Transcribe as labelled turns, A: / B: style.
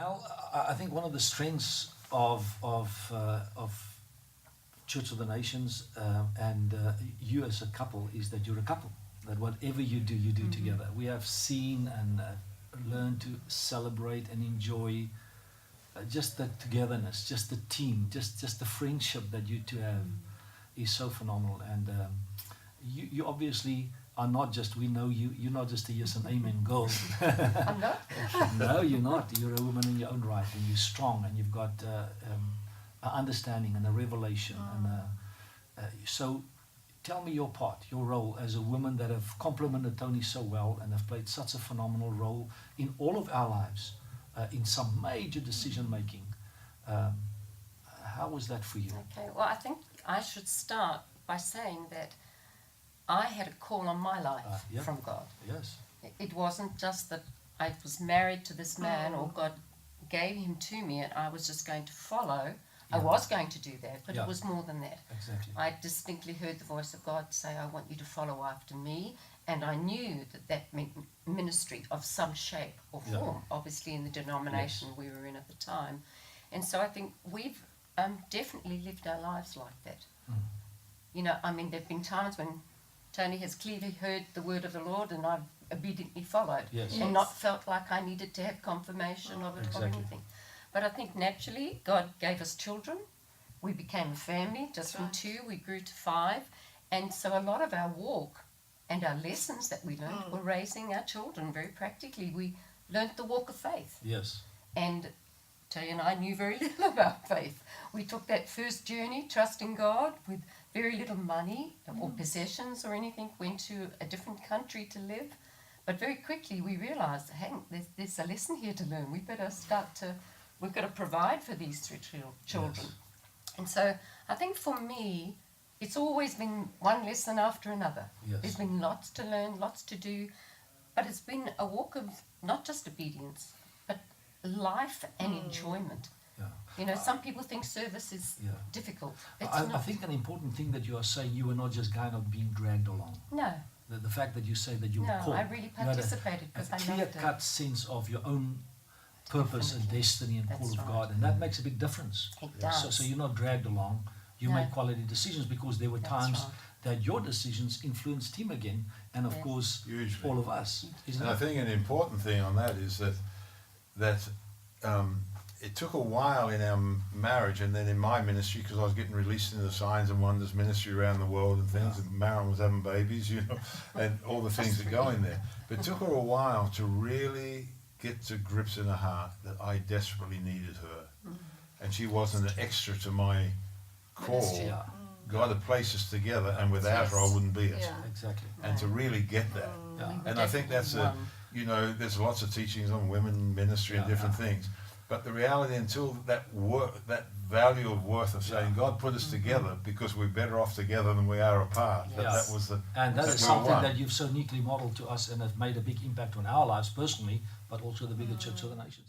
A: Al, I think one of the strengths of Church of the Nations and you as a couple is that you're a couple. That whatever you do together. We have seen and learned to celebrate and enjoy just the togetherness, just the team, just the friendship that you two have is so phenomenal. And you obviously are not just, we know you're not just a yes and amen girl.
B: I'm not?
A: No, you're not. You're a woman in your own right, and you're strong, and you've got an understanding and a revelation. And so tell me your part, your role as a woman that have complemented Tony so well and have played such a phenomenal role in all of our lives, in some major decision making. How was that for you?
B: Okay, well, I think I should start by saying that I had a call on my life from God.
A: Yes.
B: It wasn't just that I was married to this man or God gave him to me and I was just going to follow. I was going to do that, but it was more than that.
A: Exactly.
B: I distinctly heard the voice of God say, I want you to follow after me. And I knew that that meant ministry of some shape or form, obviously in the denomination we were in at the time. And so I think we've definitely lived our lives like that. You know, I mean, there have been times when Tony has clearly heard the word of the Lord and I've obediently followed and not felt like I needed to have confirmation of it or anything. But I think naturally God gave us children. We became a family. Just from 2 we grew to 5. And so a lot of our walk and our lessons that we learned were raising our children very practically. We learnt the walk of faith.
A: Yes.
B: And Tony and I knew very little about faith. We took that first journey, trusting God, with very little money or possessions or anything, went to a different country to live. But very quickly we realized, hey, there's a lesson here to learn. We better we've got to provide for these 3 children.
A: Yes.
B: And so I think for me, it's always been one lesson after another.
A: Yes.
B: There's been lots to learn, lots to do, but it's been a walk of not just obedience, but life and enjoyment.
A: Yeah.
B: You know, some people think service is difficult. It's
A: I
B: not.
A: think an important thing that you are saying, you were not just kind of being dragged along.
B: No.
A: The fact that you say that you were called.
B: I really participated because I loved it.
A: A clear-cut sense of your own purpose and destiny and call of God, and that makes a big difference.
B: It does.
A: So you're not dragged along. You make quality decisions because there were times that your decisions influenced him again, and of course all of us.
C: And I think an important thing on that is that it took a while in our marriage and then in my ministry, because I was getting released into the Signs and Wonders ministry around the world and things, and Marilyn was having babies, you know, and all the things that go in there. But it took her a while to really get to grips in her heart that I desperately needed her. And she wasn't an extra to my call. God had placed us together, and without her I wouldn't be it.
A: Exactly.
C: And to really get that. And I think that's you know, there's lots of teachings on women ministry and different things. But the reality, until that value of worth of saying, God put us together because we're better off together than we are apart. That was the.
A: And that is something that you've so neatly modeled to us and have made a big impact on our lives personally, but also the bigger Church of the Nations.